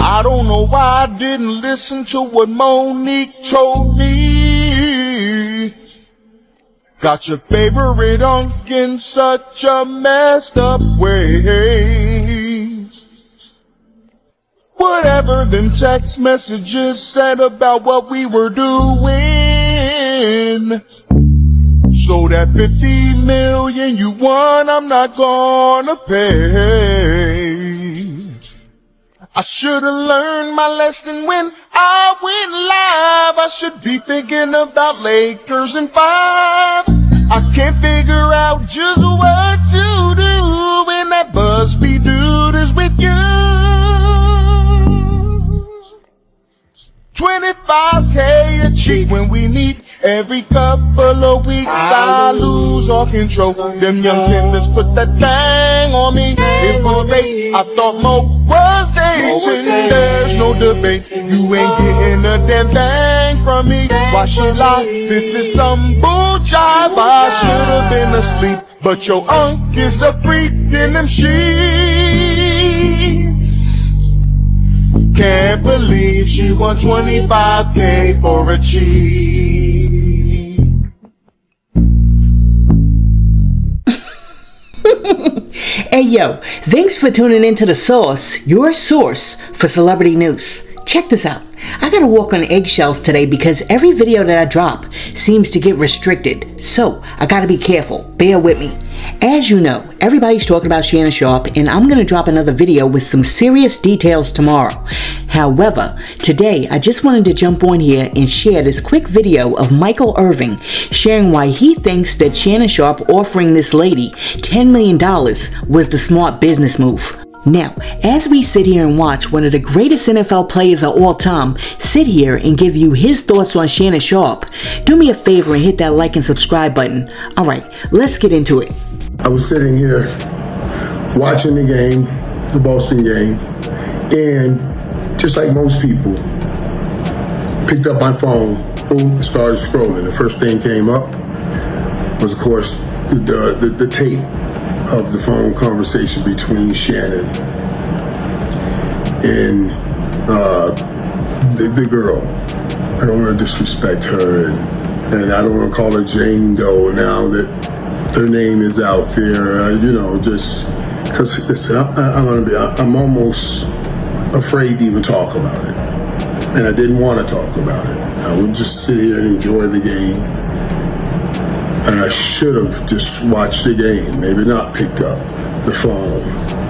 I don't know why I didn't listen to what Monique told me. Got your favorite unk in such a messed up way. Whatever them text messages said about what we were doing. So that 50 million you won, I'm not gonna pay. I should've learned my lesson when I went live. I should be thinking about Lakers in 5. I can't figure out just what to do when that Busby dude is with you. 25K a cheat when we meet. Every couple of weeks I lose all control. Them young tenders put that thing on me. It was fake. I thought Mo was Asian. There's no debate. You ain't getting a damn thing from me. Why she lie? This is some bull jive. I should've been asleep, but your unk is a freak in them sheets. Can't believe she won 25K for a cheat. Hey yo, thanks for tuning into The Source, your source for celebrity news. Check this out. I gotta walk on eggshells today because every video that I drop seems to get restricted. So, I gotta be careful. Bear with me. As you know, everybody's talking about Shannon Sharpe, and I'm gonna drop another video with some serious details tomorrow. However, today I just wanted to jump on here and share this quick video of Michael Irvin sharing why he thinks that Shannon Sharpe offering this lady $10 million was the smart business move. Now, as we sit here and watch one of the greatest NFL players of all time sit here and give you his thoughts on Shannon Sharpe, do me a favor and hit that like and subscribe button. Alright, let's get into it. I was sitting here watching the game, the Boston game, and just like most people, picked up my phone, boom, started scrolling. The first thing came up was, of course, the tape of the phone conversation between Shannon and the girl. I don't want to disrespect her, and I don't want to call her Jane Doe now that her name is out there. Just because listen, I'm almost afraid to even talk about it, and I didn't want to talk about it. I would just sit here and enjoy the game. And I should have just watched the game, maybe not picked up the phone.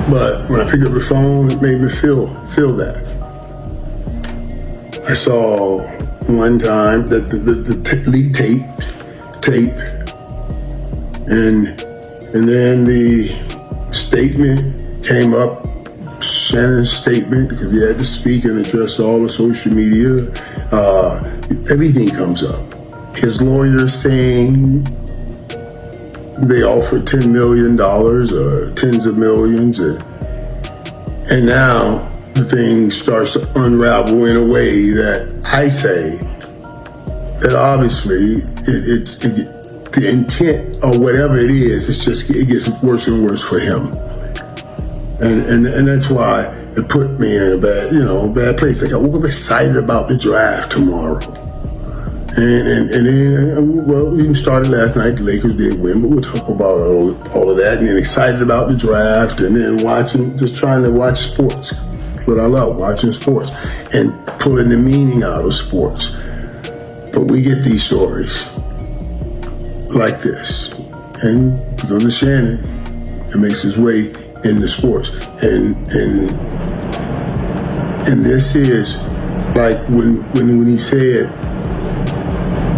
But when I picked up the phone, it made me feel that. I saw one time that the leak tape, and then the statement came up, Shannon's statement, because he had to speak and address all the social media. Everything comes up. His lawyer saying they offered $10 million or tens of millions, and now the thing starts to unravel in a way that I say that obviously the intent or whatever it is, it gets worse and worse for him, and that's why it put me in a bad place. Like I woke up excited about the draft tomorrow. And then, well, we started last night, the Lakers did win, but we'll talk about all of that, and then excited about the draft, and then just trying to watch sports, what I love, watching sports, and pulling the meaning out of sports. But we get these stories like this, and go to Shannon, and makes his way into sports, and this is like when he said,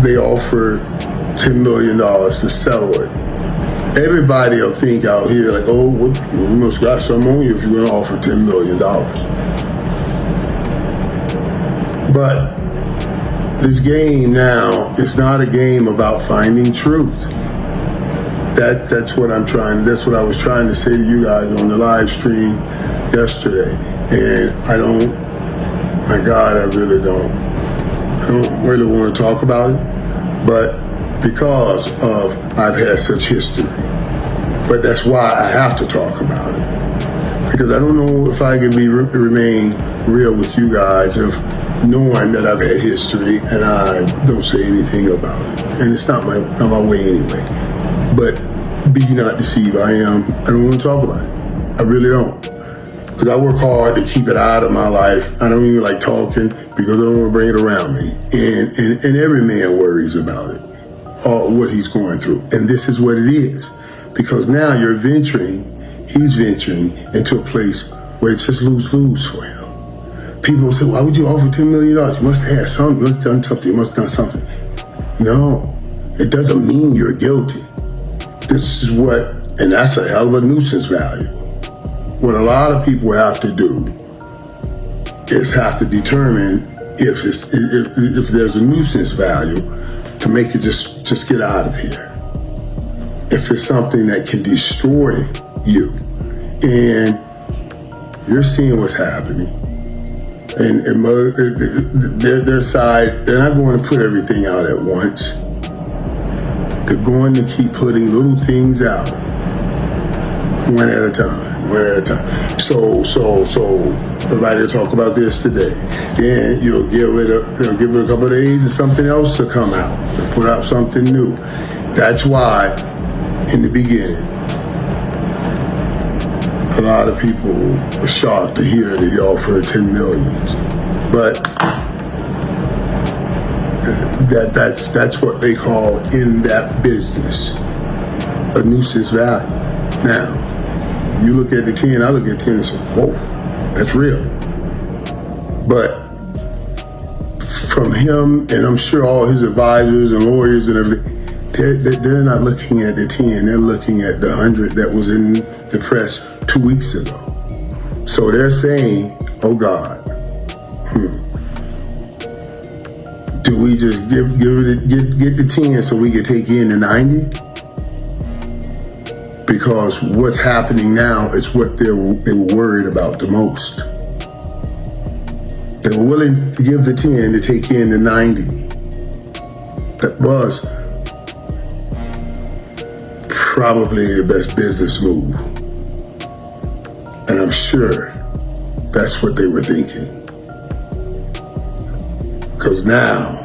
they offered $10 million to settle it. Everybody will think out here like, oh, you must got some on you if you're going to offer $10 million. But this game now is not a game about finding truth. That's what I was trying to say to you guys on the live stream yesterday. And I don't really want to talk about it, but because of I've had such history But that's why I have to talk about it. Because I don't know if I can remain real with you guys if knowing that I've had history and I don't say anything about it. And it's not my way anyway. But be not deceived, I don't want to talk about it. I really don't. Because I work hard to keep it out of my life. I don't even like talking because I don't want to bring it around me. And every man worries about it, what he's going through. And this is what it is. Because now he's venturing into a place where it's just lose-lose for him. People will say, why would you offer $10 million? You must have had something, you must have done something, you must have done something. No, it doesn't mean you're guilty. This is and that's a hell of a nuisance value. What a lot of people have to do is have to determine if there's a nuisance value to make it just get out of here. If it's something that can destroy you, and you're seeing what's happening, and their side, they're not going to put everything out at once. They're going to keep putting little things out, one at a time. So everybody will talk about this today. Then you'll give it a couple of days and something else will come out. They'll put out something new. That's why, in the beginning, a lot of people were shocked to hear that he offered $10 million. But that's what they call in that business a nuisance value. Now, you look at the 10, I look at 10 and say, whoa, that's real. But from him, and I'm sure all his advisors and lawyers and everything, they're not looking at the 10, they're looking at the 100 that was in the press 2 weeks ago. So they're saying, oh God, do we just get the 10 so we can take in the 90? Because what's happening now is what they were worried about the most. They were willing to give the 10 to take in the 90. That was probably the best business move. And I'm sure that's what they were thinking. Because now,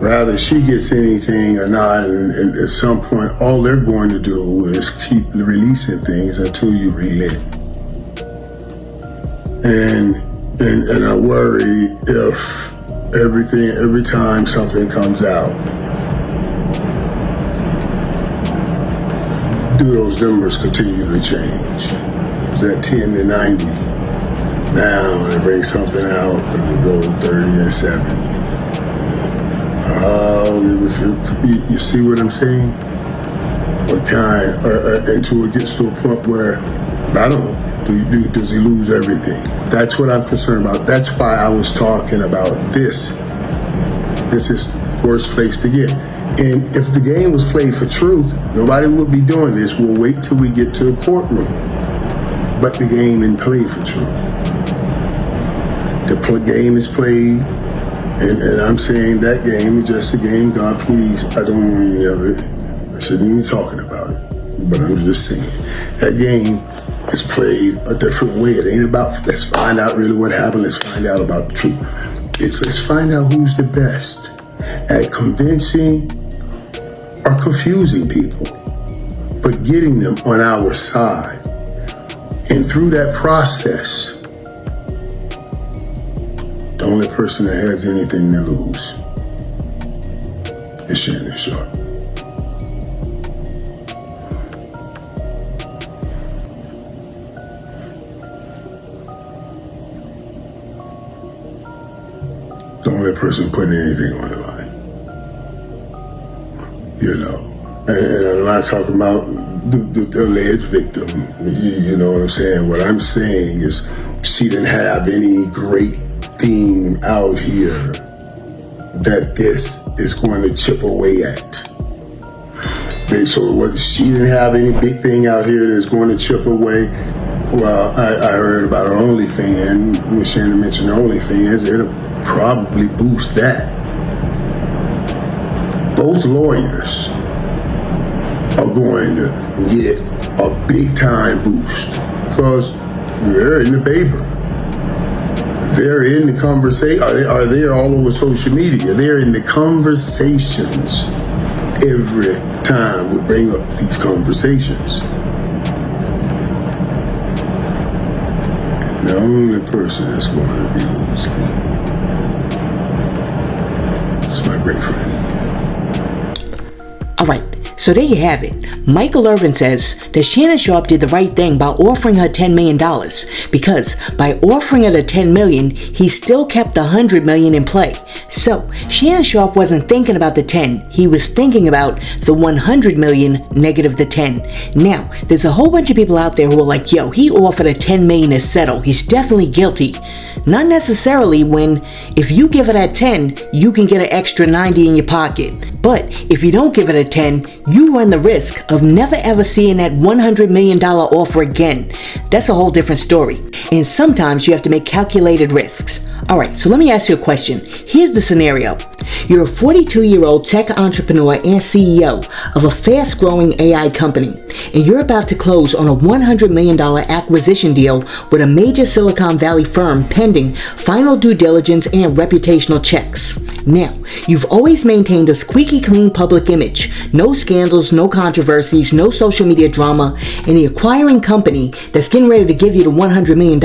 rather she gets anything or not, and at some point, all they're going to do is keep releasing things until you relent. And I worry if every time something comes out, do those numbers continue to change? That 10 to 90. Now they bring something out that will go 30 and 70. You see what I'm saying? What kind? Until it gets to a point where, I don't know, does he lose everything? That's what I'm concerned about. That's why I was talking about this. This is the worst place to get. And if the game was played for truth, nobody would be doing this. We'll wait till we get to the courtroom. But the game isn't played for truth. The game is played, and I'm saying that game is just a game. God, please, I don't want any of it. I shouldn't even be talking about it. But I'm just saying, that game is played a different way. It ain't about, let's find out really what happened. Let's find out about the truth. It's let's find out who's the best at convincing or confusing people, but getting them on our side. And through that process, the only person that has anything to lose is Shannon Sharpe. The only person putting anything on the line. You know. And I'm not talking about the alleged victim. You know what I'm saying? What I'm saying is she didn't have any great thing out here that this is going to chip away at. So she didn't have any big thing out here that's going to chip away. Well, I heard about her OnlyFans. When Shannon mentioned OnlyFans, it'll probably boost that. Both lawyers are going to get a big time boost because they're in the paper. They're in the conversation. Are they all over social media? They're in the conversations every time we bring up these conversations. And the only person that's going to be losing is my great friend. Alright, so there you have it. Michael Irvin says that Shannon Sharpe did the right thing by offering her $10 million because by offering her the $10 million, he still kept the $100 million in play. So Shannon Sharpe wasn't thinking about the 10, he was thinking about the $100 million negative the 10. Now, there's a whole bunch of people out there who are like, yo, he offered a $10 million to settle, he's definitely guilty. Not necessarily when, if you give her that 10, you can get an extra 90 in your pocket. But if you don't give it a 10, you run the risk of never ever seeing that $100 million offer again. That's a whole different story. And sometimes you have to make calculated risks. Alright, so let me ask you a question. Here's the scenario. You're a 42-year-old tech entrepreneur and CEO of a fast-growing AI company, and you're about to close on a $100 million acquisition deal with a major Silicon Valley firm pending final due diligence and reputational checks. Now, you've always maintained a squeaky clean public image, no scandals, no controversies, no social media drama, and the acquiring company that's getting ready to give you the $100 million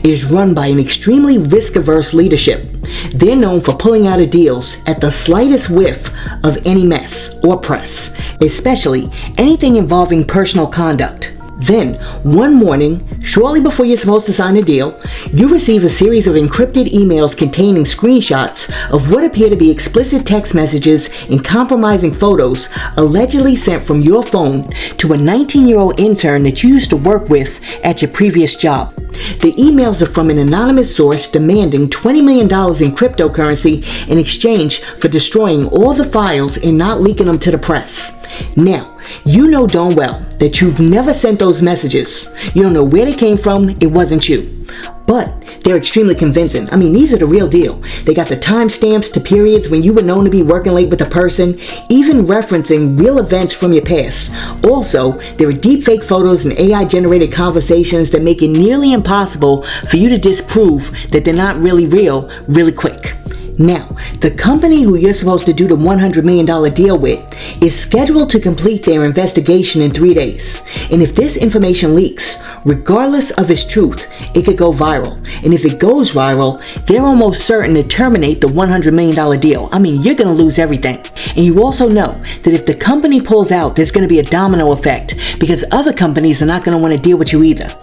is run by an extremely risk-averse leadership. They're known for pulling out of deals at the slightest whiff of any mess or press, especially anything involving personal conduct. Then, one morning, shortly before you're supposed to sign a deal, you receive a series of encrypted emails containing screenshots of what appear to be explicit text messages and compromising photos allegedly sent from your phone to a 19-year-old intern that you used to work with at your previous job. The emails are from an anonymous source demanding $20 million in cryptocurrency in exchange for destroying all the files and not leaking them to the press. Now, you know darn well that you've never sent those messages. You don't know where they came from, it wasn't you. But they're extremely convincing. I mean, these are the real deal. They got the timestamps to periods when you were known to be working late with a person, even referencing real events from your past. Also, there are deepfake photos and AI-generated conversations that make it nearly impossible for you to disprove that they're not really real really quick. Now, the company who you're supposed to do the $100 million deal with is scheduled to complete their investigation in 3 days. And if this information leaks, regardless of its truth, it could go viral. And if it goes viral, they're almost certain to terminate the $100 million deal. I mean, you're going to lose everything. And you also know that if the company pulls out, there's going to be a domino effect because other companies are not going to want to deal with you either.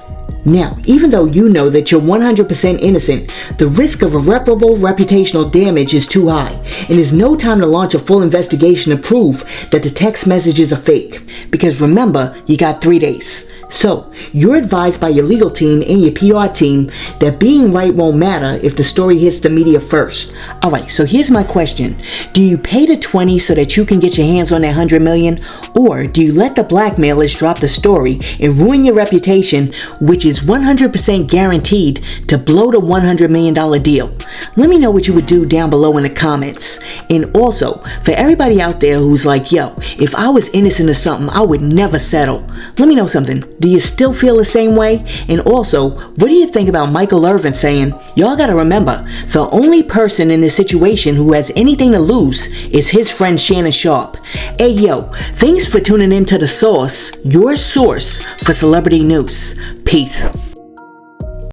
Now, even though you know that you're 100% innocent, the risk of irreparable reputational damage is too high, and there's no time to launch a full investigation to prove that the text messages are fake. Because remember, you got 3 days. So, you're advised by your legal team and your PR team that being right won't matter if the story hits the media first. Alright, so here's my question. Do you pay the 20 so that you can get your hands on that $100 million? Or do you let the blackmailers drop the story and ruin your reputation, which is 100% guaranteed to blow the $100 million deal? Let me know what you would do down below in the comments. And also, for everybody out there who's like, yo, if I was innocent of something, I would never settle. Let me know something. Do you still feel the same way? And also, what do you think about Michael Irvin saying, y'all gotta remember, the only person in this situation who has anything to lose is his friend Shannon Sharpe. Hey yo, thanks for tuning in to The Source, your source for celebrity news. Peace.